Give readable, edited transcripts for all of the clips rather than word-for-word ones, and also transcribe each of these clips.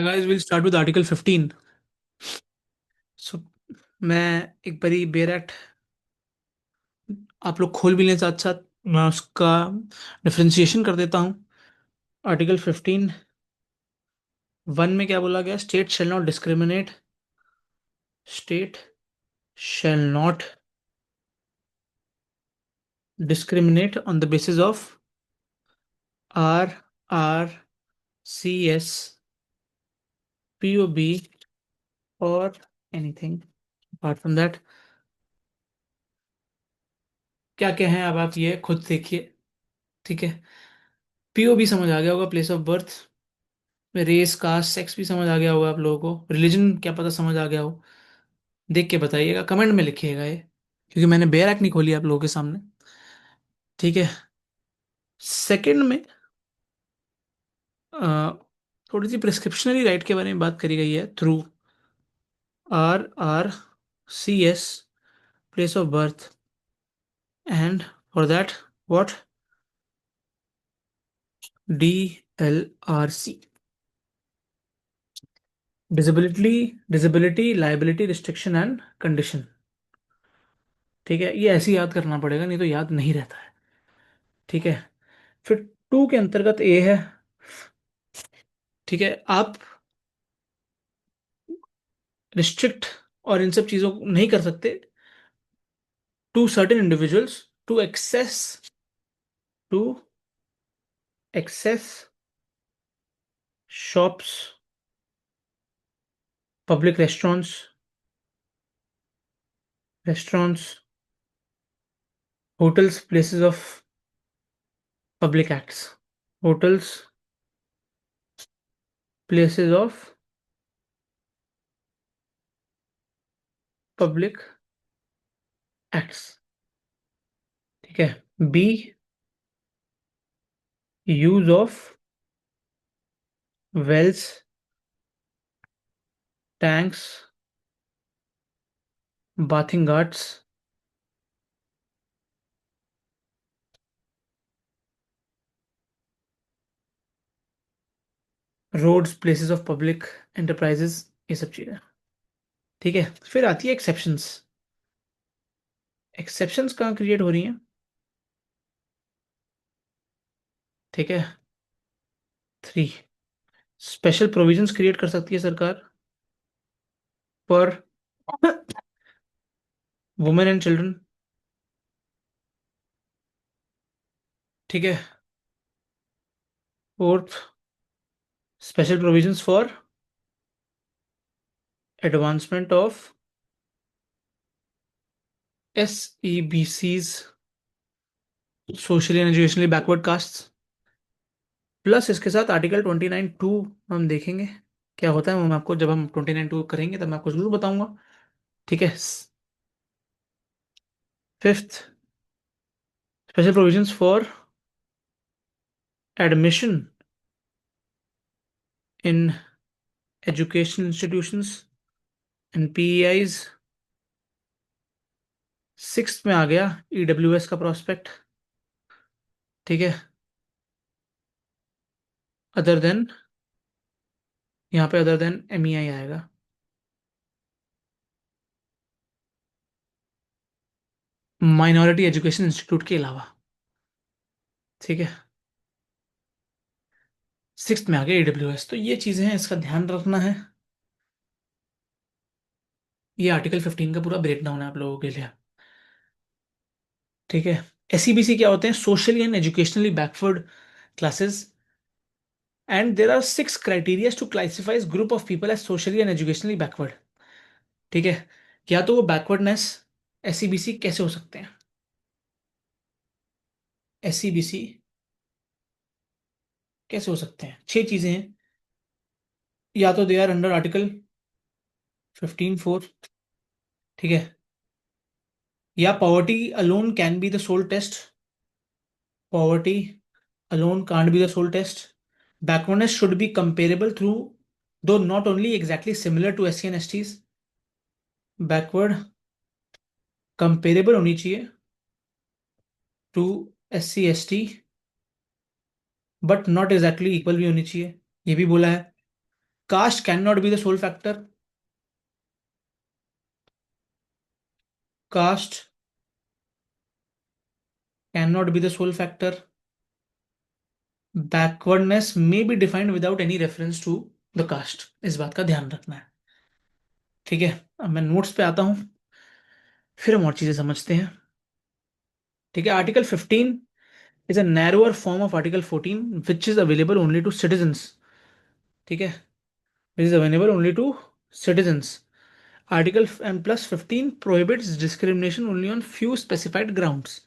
Guys, we'll start with Article 15. So, मैं एक बारी बेयर एक्ट आप लोग खोल भी लें, साथ साथ मैं उसका डिफरेंशिएशन कर देता हूँ। आर्टिकल 15 वन में क्या बोला गया? State shall not discriminate on the basis of R R C S P O B और एनीथिंग अपार्ट फ्रॉम दैट। क्या क्या है अब आप ये खुद देखिए। ठीक है, पीओबी समझ आ गया होगा, place of birth. Race caste sex भी समझ आ गया होगा आप लोगों को। रिलीजन क्या पता समझ आ गया हो। देख के बताइएगा, कमेंट में लिखिएगा ये, क्योंकि मैंने बेयर एक्ट नहीं खोली आप लोगों के सामने। ठीक है। सेकंड में अ, थोड़ी सी प्रिस्क्रिप्शनरी राइट के बारे में बात करी गई है through R R C S place of birth and for that what D L R C disability disability liability restriction and condition. ठीक है, ये ऐसे ही याद करना पड़ेगा, नहीं तो याद नहीं रहता है। ठीक है। फिर टू के अंतर्गत ए है। ठीक है, आप रिस्ट्रिक्ट और इन सब चीजों को नहीं कर सकते to certain individuals to to access shops, public restaurants, hotels, places of public acts, hotels, places of public acts. ठीक है। Be use of wells, tanks, bathing ghats, roads, places of public enterprises, ये सब चीजें। ठीक है, फिर आती है एक्सेप्शंस। एक्सेप्शंस कहाँ क्रिएट हो रही हैं? ठीक है, थ्री स्पेशल प्रोविजंस क्रिएट कर सकती है सरकार फॉर वुमेन एंड चिल्ड्रन। ठीक है। Fourth, special provisions for advancement of S E B Cs, socially and educationally backward caste. Plus इसके साथ आर्टिकल 29(2) हम देखेंगे क्या होता है। वो मैं आपको जब हम 29(2) करेंगे तब मैं आपको जरूर बताऊंगा। ठीक है। Fifth, special provisions for admission in educational institutions and PEIs. Six में आ गया ईडब्ल्यूएस का प्रोस्पेक्ट। ठीक है। अदर देन, यहाँ पे अदर देन एमईआई आएगा। माइनॉरिटी एजुकेशन इंस्टीट्यूट के अलावा। ठीक है। सिक्स में आ गया ईडब्ल्यूएस। तो ये चीजें हैं, इसका ध्यान रखना है। ये आर्टिकल 15 का पूरा ब्रेक डाउन है आप लोगों के लिए। ठीक है। एसईबीसी क्या होते हैं? Socially and educationally backward classes, and there are six criteria to classifies group of people as socially and educationally backward. ठीक है। या तो वो बैकवर्डनेस एसईबीसी कैसे हो सकते हैं? एसईबीसी कैसे हो सकते हैं? छह चीजें हैं। या तो दे आर अंडर आर्टिकल 15(4). ठीक है। या poverty alone can be the sole test. Poverty alone can't be the sole test. Backwardness should be comparable through, though not only exactly similar to S C and S Ts. Backward comparable होनी चाहिए to S C S T, but not exactly equal भी होनी चाहिए, ये भी बोला है। Caste cannot be the sole factor. Caste cannot be the sole factor. Backwardness may be defined without any reference to the caste. इस बात का ध्यान रखना है। ठीक है, अब मैं नोट्स पे आता हूं, फिर हम और चीजें समझते हैं। ठीक है, article 15 is a narrower form of Article 14, which is available only to citizens. ठीक है, which is available only to citizens. Article and plus 15 prohibits discrimination only on few specified grounds.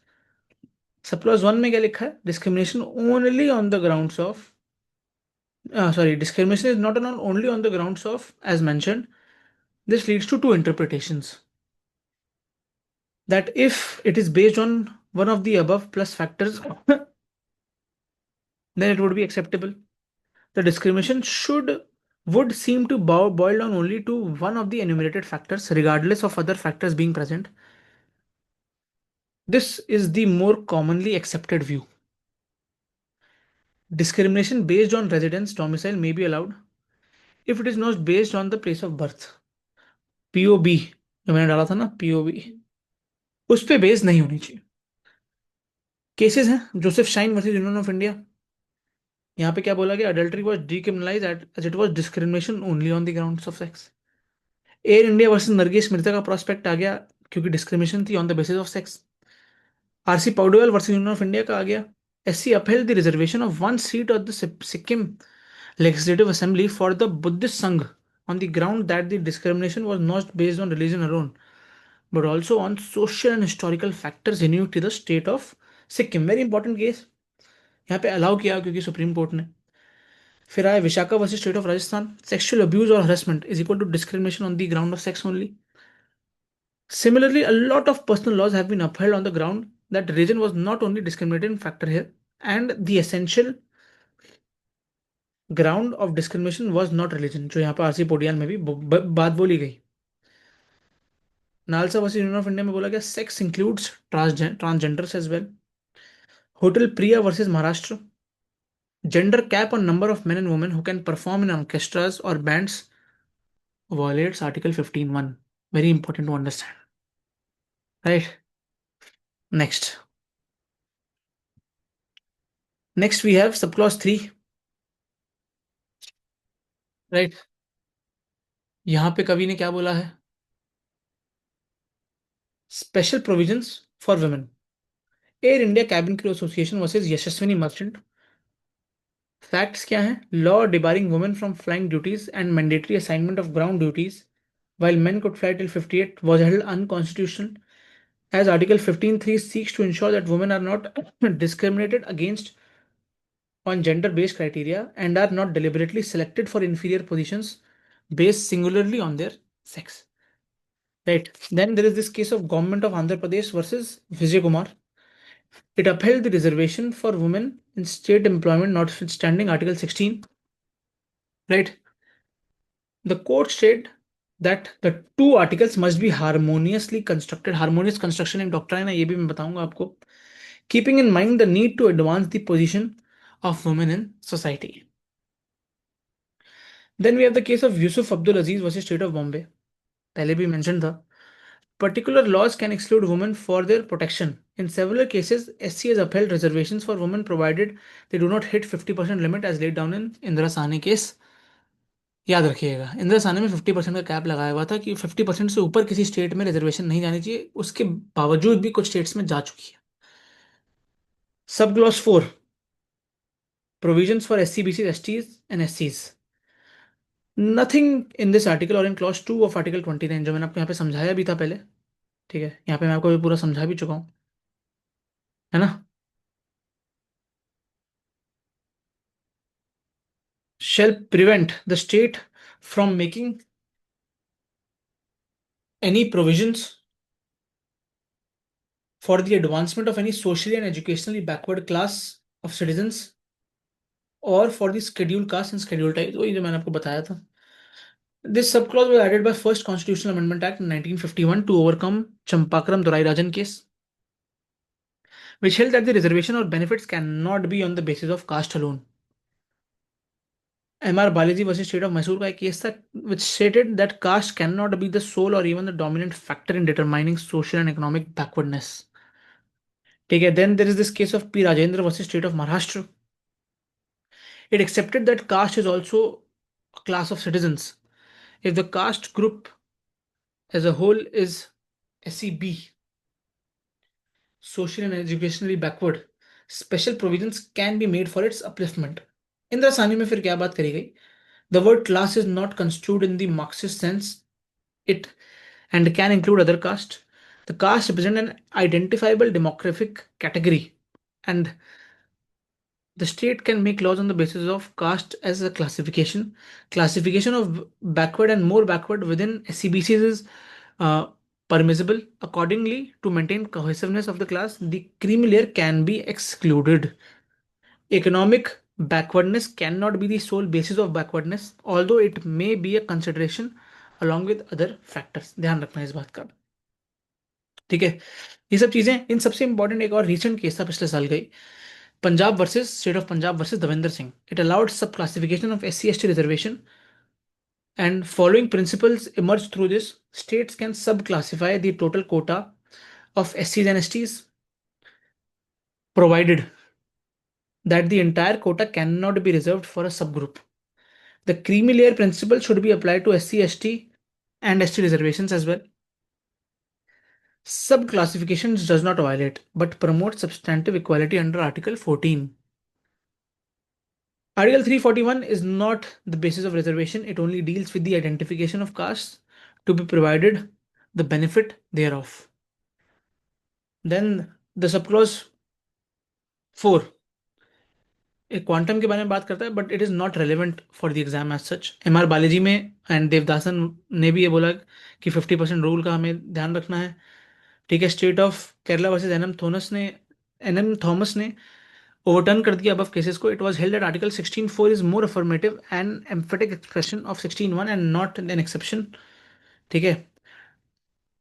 Sub clause one में क्या लिखा है? Discrimination only on the grounds of, sorry, discrimination is not only on the grounds of, as mentioned. This leads to two interpretations. That if it is based on one of the above plus factors, then it would be acceptable. The discrimination would seem to boil down only to one of the enumerated factors, regardless of other factors being present. This is the more commonly accepted view. Discrimination based on residence domicile may be allowed if it is not based on the place of birth. POB जो मैंने डाला था ना, POB, उस पे base नहीं होनी चाहिए। केसेस हैं Joseph Shine versus Union of India. यहाँ पे क्या बोला गया? Adultery was decriminalized as it was discrimination only on the grounds of sex. Air India versus Nargis Mirza का प्रोस्पेक्ट आ गया क्योंकि डिस्क्रिमिनेशन थी on the basis of sex. RC Poudyal versus Union of India का आ गया, SC upheld the reservation of one seat of the Sikkim Legislative Assembly for the Buddhist Sangh on the ground that the discrimination was not based on religion alone, but also on social and historical factors unique to the state of Sikkim. Very important case, यहाँ पे allow किया क्योंकि supreme court ने। फिर आया Vishakha versus state of Rajasthan, sexual abuse और harassment is equal to discrimination on the ground of sex only. Similarly, a lot of personal laws have been upheld on the ground that religion was not only discriminating factor here, and the essential ground of discrimination was not religion, जो यहाँ पर RC पोडियाल में भी बात बोली गई। NALSA versus Union of India में बोला गया sex includes transgenders as well. Hotel Priya versus Maharashtra, gender cap on number of men and women who can perform in orchestras or bands violates Article 15(1). Very important to understand. Right? Next. Next we have subclause 3. Right? यहां पे कवि ने क्या बोला है? Special provisions for women. Air India cabin crew association versus Yashaswini Merchant. Facts क्या हैं? Law debarring women from flying duties and mandatory assignment of ground duties while men could fly till 58 was held unconstitutional as Article 15(3) seeks to ensure that women are not discriminated against on gender-based criteria and are not deliberately selected for inferior positions based singularly on their sex. Right. Then there is this case of Government of Andhra Pradesh versus Vijay Kumar. It upheld the reservation for women in state employment notwithstanding Article 16. Right. The court said that the two articles must be harmoniously constructed. Harmonious construction एक doctrine है, ये भी मैं बताऊंगा आपको. Keeping in mind the need to advance the position of women in society. Then we have the case of Yusuf Abdul Aziz versus State of Bombay. पहले भी mentioned था. Particular laws can exclude women for their protection. In several cases, SC has upheld reservations for women provided they do not hit 50% limit as laid down in Indira Sahni case. याद रखिएगा, इंदिरा साहनी में 50% का cap लगाया हुआ था कि 50% से ऊपर किसी स्टेट में रिजर्वेशन नहीं जानी चाहिए, उसके बावजूद भी कुछ स्टेट्स में जा चुकी है। Sub clause 4, provisions for SC BC STs and एससीज। Nothing in this article or in clause 2 of article 29 जो मैंने आपको यहाँ पे समझाया भी था पहले। ठीक है, यहाँ पे मैं आपको पूरा समझा भी चुका हूँ, है ना? shall prevent the state from making any provisions for the advancement of any socially and educationally backward class of citizens or for the scheduled caste and scheduled type, वही जो मैंने आपको बताया था। This subclause was added by first Constitutional Amendment Act in 1951 to overcome Champakram Dorai Rajan case, which held that the reservation or benefits cannot be on the basis of caste alone. MR Balaji versus State of Mysore का एक case था which stated that caste cannot be the sole or even the dominant factor in determining social and economic backwardness. ठीक है, then there is this case of P Rajendra versus State of Maharashtra. It accepted that caste is also a class of citizens. If the caste group as a whole is SEB, social and educationally backward, special provisions can be made for its upliftment. Indira Sahni में फिर क्या बात करी गई? The word class is not construed in the Marxist sense. It and can include other caste. The caste represent an identifiable demographic category, and the state can make laws on the basis of caste as a classification. Classification of backward and more backward within SCBCs is uh, permissible. Accordingly, to maintain cohesiveness of the class, the creamy layer can be excluded. Economic backwardness cannot be the sole basis of backwardness, although it may be a consideration along with other factors. ध्यान रखना है इस बात का, ठीक है? ये सब चीजें, इन सबसे इंपॉर्टेंट एक और रीसेंट केस था पिछले साल का ही, Punjab versus state of Punjab versus Devendra Singh. It allowed sub classification of SC ST reservation and following principles emerge through this. States can subclassify the total quota of SCs and STs provided that the entire quota cannot be reserved for a subgroup. The creamy layer principle should be applied to SC ST and ST reservations as well. Subclassifications does not violate but promote substantive equality under Article 14. Article 341 is not the basis of reservation. It only deals with the identification of castes to be provided the benefit thereof. Then the subclause 4 एक quantum के बारे में बात करता है, but it is not relevant for the exam as such. MR Balaji में and Devadasan ने भी ये बोला कि 50% रूल का हमें ध्यान रखना है, ठीक है? State of Kerala versus NM Thomas ने ओवरटर्न कर दिया अबव केसेस को. It was held that article 16(4) is more affirmative and emphatic expression of 16(1) and not an exception, ठीक है?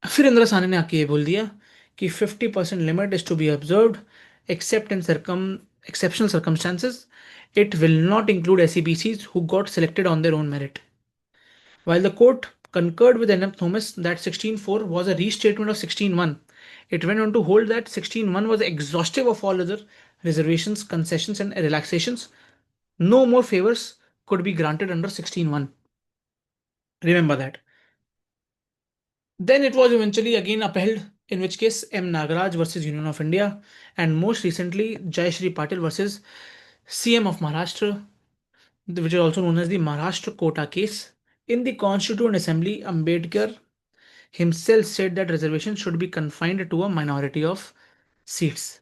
फिर इंदिरा साहनी ने आके ये बोल दिया कि 50% limit is to be observed except in exceptional circumstances. It will not include SEBCs who got selected on their own merit. While the court concurred with NM Thomas that 16(4) was a restatement of 16(1), it went on to hold that 16(1) was exhaustive of all other reservations, concessions, and relaxations. No more favors could be granted under 16(1). Remember that. Then it was eventually again upheld, in which case M. Nagaraj versus Union of India, and most recently Jayashri Patil versus CM of Maharashtra, which is also known as the Maharashtra Quota case. In the Constituent Assembly, Ambedkar himself said that reservations should be confined to a minority of seats.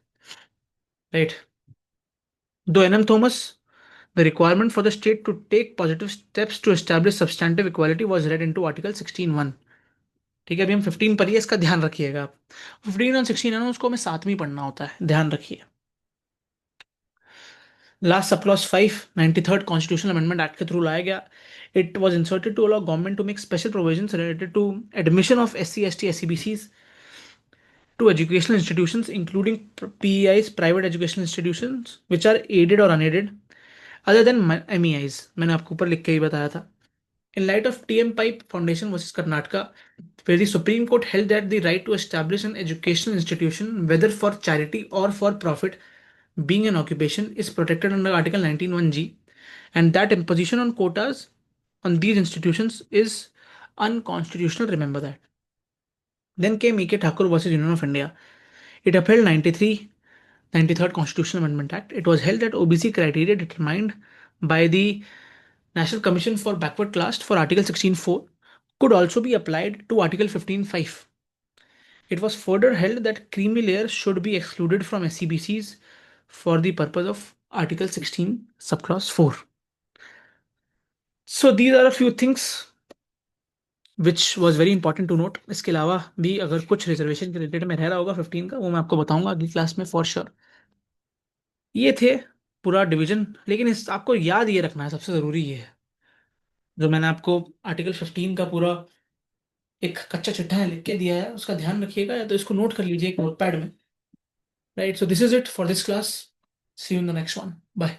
Right? Though N.M. Thomas, the requirement for the state to take positive steps to establish substantive equality was read into Article 16(1). ठीक है, अभी हम 15 पर ही, इसका ध्यान रखिएगा आप. 15 और 16 है ना, उसको हमें साथ में ही पढ़ना होता है, ध्यान रखिए. Last sub clause 5 93rd constitutional amendment act के थ्रू लाया गया. It was inserted to allow government to make special provisions related to admission of SC ST SCBCs to educational institutions including PEIs, private educational institutions which are aided or unaided other than MEIs. मैंने आपको ऊपर लिख के ही बताया था. In light of TM Pipe Foundation versus Karnataka, where the Supreme Court held that the right to establish an educational institution, whether for charity or for profit, being an occupation, is protected under Article 19(1)(g), and that imposition on quotas on these institutions is unconstitutional. Remember that. Then came E.K. Thakur versus Union of India. It upheld 93rd Constitutional Amendment Act. It was held that OBC criteria determined by the National Commission for Backward Class for Article 16(4) could also be applied to Article 15(5). It was further held that creamy layers should be excluded from SCBCs for the purpose of Article 16 subclause 4. So these are a few things which was very important to note. इसके अलावा भी अगर कुछ reservation के related में रह रहा होगा 15 का, वो मैं आपको बताऊंगा अगली क्लास में फॉर श्योर. ये थे पूरा डिवीजन, लेकिन इस आपको याद ये रखना है, सबसे जरूरी ये है जो मैंने आपको आर्टिकल 15 का पूरा एक कच्चा चिट्ठा है लिख के दिया है, उसका ध्यान रखिएगा, या तो इसको नोट कर लीजिए एक नोटपैड में. Right, so this is it for this class. See you in the next one. Bye.